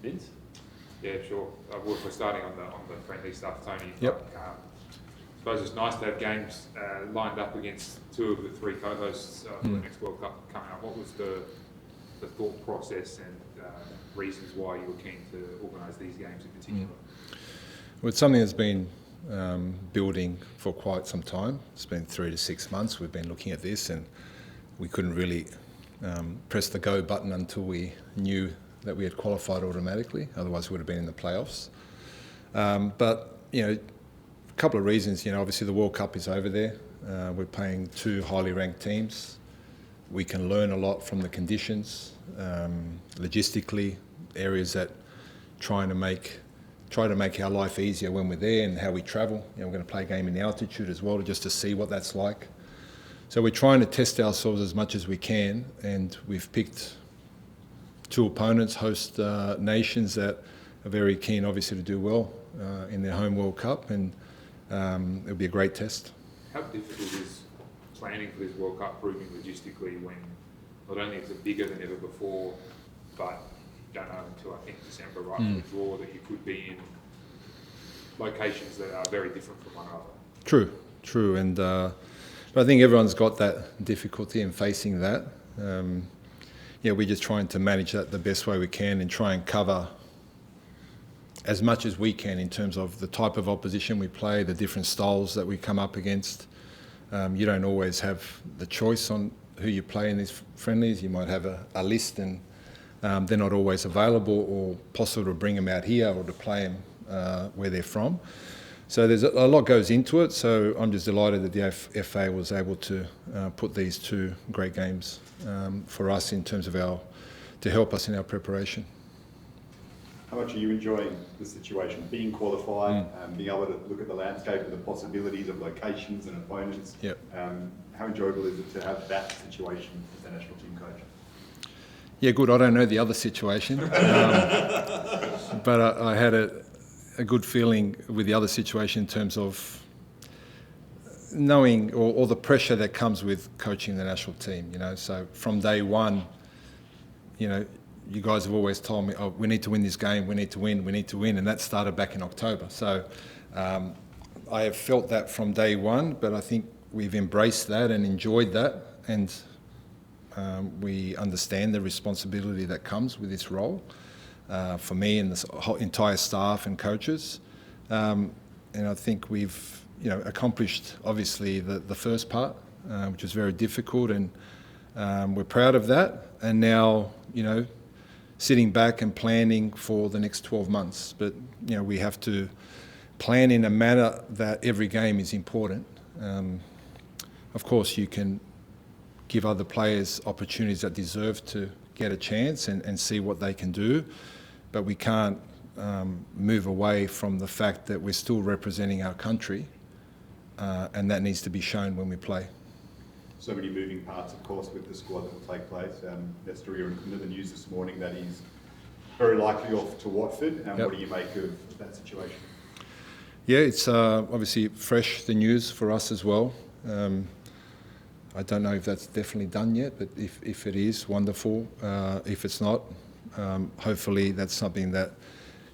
Vince? Yeah, sure. We're starting on the friendly stuff, Tony. Yep. I suppose it's nice to have games lined up against two of the three co-hosts for the next World Cup coming up. What was the thought process and reasons why you were keen to organise these games in particular? Well, it's something that's been building for quite some time. It's been 3 to 6 months we've been looking at this, and we couldn't really press the go button until we knew that we had qualified automatically. Otherwise, we would have been in the playoffs. But, a couple of reasons. Obviously the World Cup is over there. We're playing two highly ranked teams. We can learn a lot from the conditions, logistically, areas that try to make our life easier when we're there, and how we travel. We're going to play a game in altitude as well, just to see what that's like. So we're trying to test ourselves as much as we can, and we've picked two opponents, host nations that are very keen, obviously, to do well in their home World Cup, and it'll be a great test. How difficult is planning for this World Cup proving logistically when not only is it bigger than ever before, but you don't know until I think December, right, for the draw, that you could be in locations that are very different from one another? True, and but I think everyone's got that difficulty in facing that. We're just trying to manage that the best way we can and try and cover as much as we can in terms of the type of opposition we play, the different styles that we come up against. You don't always have the choice on who you play in these friendlies. You might have a list, and they're not always available or possible to bring them out here or to play them where they're from. So there's a lot goes into it. So I'm just delighted that the FA was able to put these two great games for us in terms of to help us in our preparation. How much are you enjoying the situation, being qualified, being able to look at the landscape and the possibilities of locations and opponents? Yep. How enjoyable is it to have that situation as the national team coach? Yeah, good. I don't know the other situation, but I had a good feeling with the other situation in terms of knowing all the pressure that comes with coaching the national team. So from day one, you guys have always told me, we need to win this game, we need to win, and that started back in October. So I have felt that from day one, but I think we've embraced that and enjoyed that, and we understand the responsibility that comes with this role for me and the whole entire staff and coaches. And I think we've accomplished, obviously, the first part, which was very difficult, and we're proud of that. And now, sitting back and planning for the next 12 months. But, we have to plan in a manner that every game is important. Of course, you can give other players opportunities that deserve to get a chance and see what they can do. But we can't move away from the fact that we're still representing our country, and that needs to be shown when we play. So many moving parts, of course, with the squad that will take place. Nsue under the news this morning that he's very likely off to Watford. Yep. What do you make of that situation? Yeah, it's obviously fresh, the news for us as well. I don't know if that's definitely done yet, but if it is, wonderful. If it's not, hopefully that's something that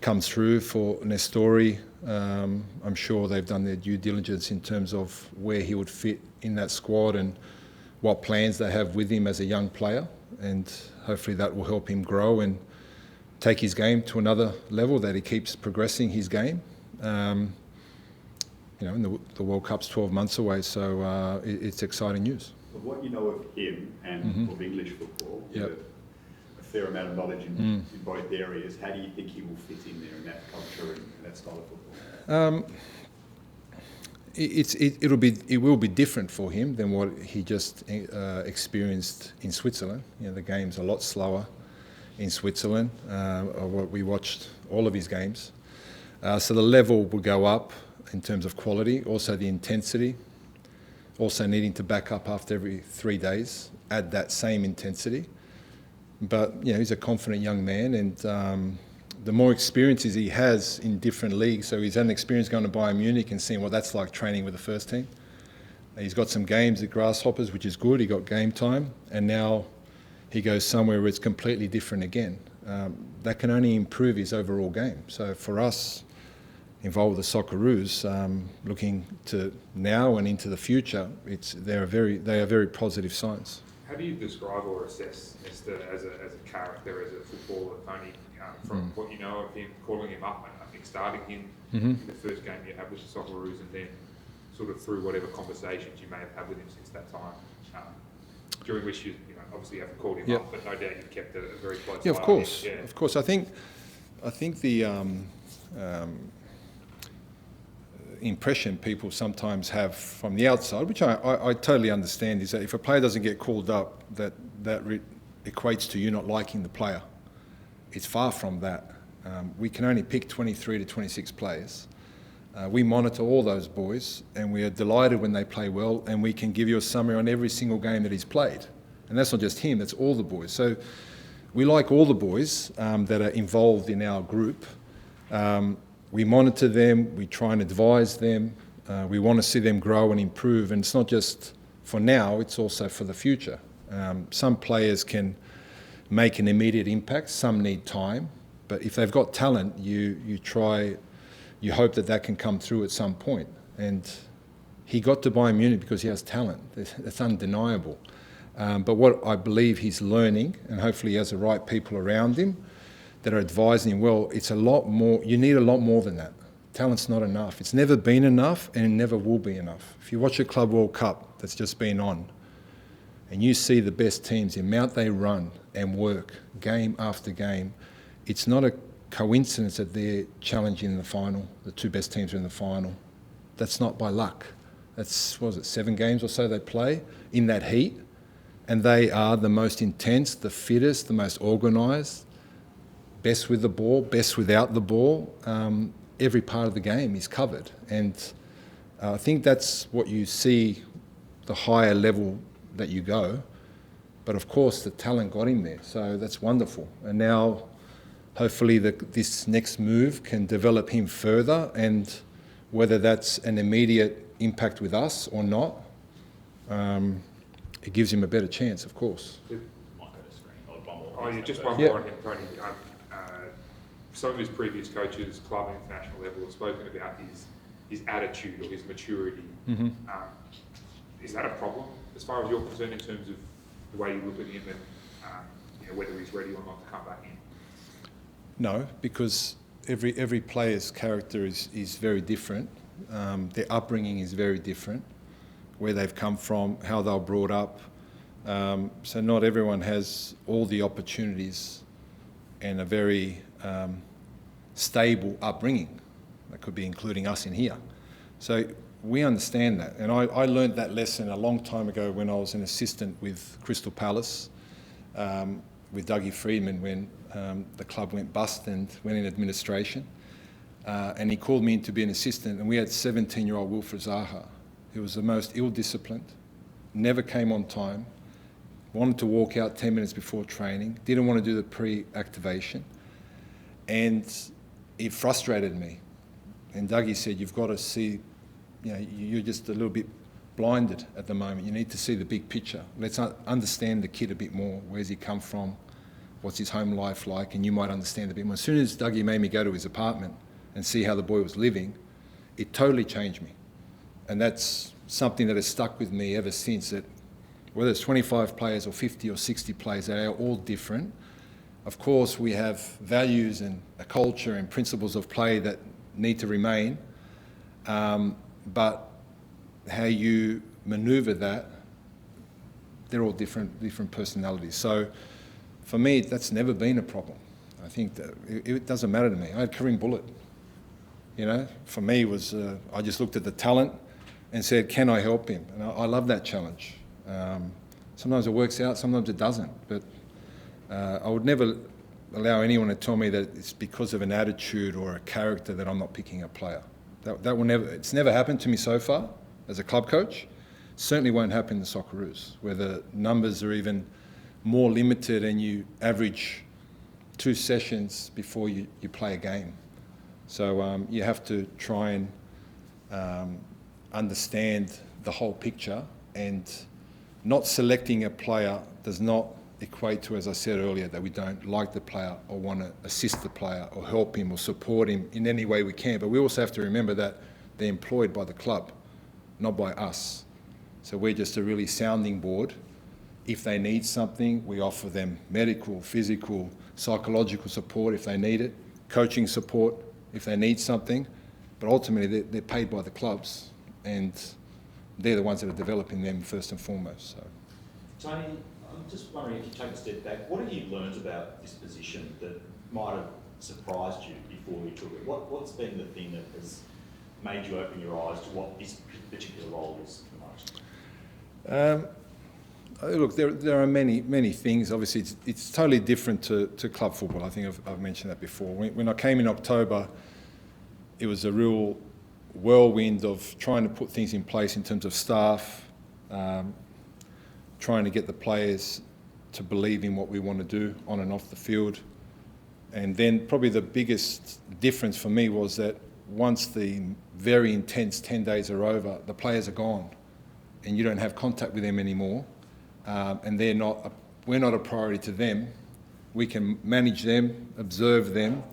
comes through for Nsue. I'm sure they've done their due diligence in terms of where he would fit in that squad and what plans they have with him as a young player, and hopefully that will help him grow and take his game to another level, that he keeps progressing his game. And the World Cup's 12 months away, so it's exciting news. But what you know of him and of English football, you have a fair amount of knowledge in both areas. How do you think he will fit in there in that culture and that style of football? It will be different for him than what he just experienced in Switzerland. The game's a lot slower in Switzerland. We watched all of his games, so the level will go up in terms of quality, also the intensity, also needing to back up after every 3 days, add that same intensity. But he's a confident young man, and the more experiences he has in different leagues, so he's had an experience going to Bayern Munich and seeing what that's like training with the first team. He's got some games at Grasshoppers, which is good. He got game time, and now he goes somewhere where it's completely different again. that can only improve his overall game. So for us, involved with the Socceroos, looking to now and into the future, they are very positive signs. How do you describe or assess Nsue as a character, as a footballer, Tony, from what you know of him, calling him up, and I think starting him in the first game you had with the Socceroos, and then sort of through whatever conversations you may have had with him since that time, during which you obviously haven't called him up, but no doubt you've kept a very close eye of course, on him. of course. I think the impression people sometimes have from the outside, which I totally understand, is that if a player doesn't get called up, that equates to you not liking the player. It's far from that. We can only pick 23 to 26 players. We monitor all those boys, and we are delighted when they play well, and we can give you a summary on every single game that he's played. And that's not just him, that's all the boys. So we like all the boys that are involved in our group. We monitor them, we try and advise them, we want to see them grow and improve, and it's not just for now, it's also for the future. Some players can make an immediate impact, some need time, but if they've got talent, you hope that can come through at some point. And he got to Bayern Munich because he has talent, that's undeniable. But what I believe he's learning, and hopefully he has the right people around him that are advising him, well, it's a lot more, you need a lot more than that. Talent's not enough. It's never been enough, and it never will be enough. If you watch a Club World Cup that's just been on, and you see the best teams, the amount they run and work game after game, it's not a coincidence that they're challenging in the final. The two best teams are in the final. That's not by luck. That's, 7 games or so they play in that heat, and they are the most intense, the fittest, the most organised, best with the ball, best without the ball. Every part of the game is covered, and I think that's what you see, the higher level that you go. But of course the talent got him there, so that's wonderful. And now hopefully this next move can develop him further, and whether that's an immediate impact with us or not, it gives him a better chance, of course. Just one more on him, Tony. Some of his previous coaches, club and international level, have spoken about his attitude or his maturity. Is that a problem as far as you're concerned in terms of the way you look at him and whether he's ready or not to come back in? No, because every player's character is very different. Their upbringing is very different, where they've come from, how they were brought up. So not everyone has all the opportunities and a very stable upbringing. That could be including us in here. So we understand that. And I learned that lesson a long time ago when I was an assistant with Crystal Palace, with Dougie Freedman, when the club went bust and went in administration. And he called me in to be an assistant, and we had 17-year-old Wilfred Zaha, who was the most ill-disciplined, never came on time, wanted to walk out 10 minutes before training, didn't want to do the pre-activation, and it frustrated me. And Dougie said, you've got to see, you're just a little bit blinded at the moment. You need to see the big picture. Let's understand the kid a bit more. Where's he come from? What's his home life like? And you might understand a bit more. As soon as Dougie made me go to his apartment and see how the boy was living, it totally changed me. And that's something that has stuck with me ever since, that whether it's 25 players or 50 or 60 players, they are all different. Of course, we have values and a culture and principles of play that need to remain, but how you manoeuvre that, they're all different personalities. So for me, that's never been a problem. I think that it doesn't matter to me. I had Kareem Bullitt. For me, I just looked at the talent and said, can I help him? And I love that challenge. Sometimes it works out, sometimes it doesn't. But I would never allow anyone to tell me that it's because of an attitude or a character that I'm not picking a player. That will never. It's never happened to me so far as a club coach. Certainly won't happen in the Socceroos, where the numbers are even more limited and you average 2 sessions before you play a game. So you have to try and understand the whole picture, and not selecting a player does not equate to, as I said earlier, that we don't like the player or want to assist the player or help him or support him in any way we can. But we also have to remember that they're employed by the club, not by us. So we're just a really sounding board. If they need something, we offer them medical, physical, psychological support if they need it, coaching support if they need something. But ultimately, they're paid by the clubs, and they're the ones that are developing them first and foremost. So, Tony, I'm just wondering if you take a step back, what have you learnt about this position that might have surprised you before you took it? What's been the thing that has made you open your eyes to what this particular role is the most? Look, there are many things. Obviously, it's totally different to club football. I think I've mentioned that before. When I came in October, it was a real whirlwind of trying to put things in place in terms of staff, trying to get the players to believe in what we want to do on and off the field. And then probably the biggest difference for me was that once the very intense 10 days are over, the players are gone and you don't have contact with them anymore. And we're not a priority to them. We can manage them, observe them,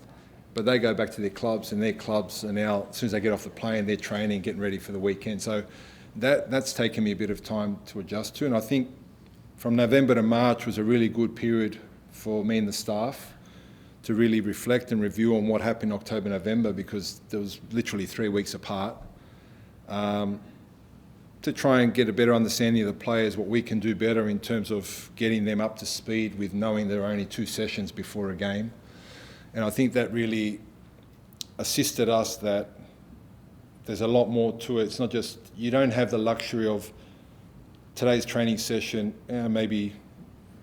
but they go back to their clubs, and their clubs are now, as soon as they get off the plane, they're training, getting ready for the weekend. So that's taken me a bit of time to adjust to. And I think from November to March was a really good period for me and the staff to really reflect and review on what happened in October, November, because there was literally 3 weeks apart. To try and get a better understanding of the players, what we can do better in terms of getting them up to speed with knowing there are only 2 sessions before a game. And I think that really assisted us that there's a lot more to it. It's not just, you don't have the luxury of today's training session, maybe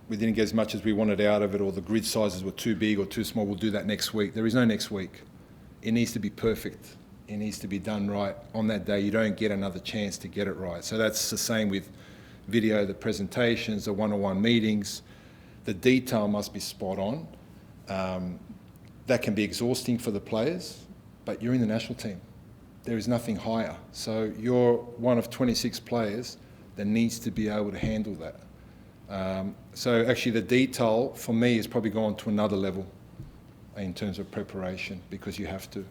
we didn't get as much as we wanted out of it, or the grid sizes were too big or too small, we'll do that next week. There is no next week. It needs to be perfect. It needs to be done right on that day. You don't get another chance to get it right. So that's the same with video, the presentations, the one-on-one meetings. The detail must be spot on. That can be exhausting for the players, but you're in the national team. There is nothing higher. So you're one of 26 players that needs to be able to handle that. So actually the detail for me has probably gone to another level in terms of preparation, because you have to.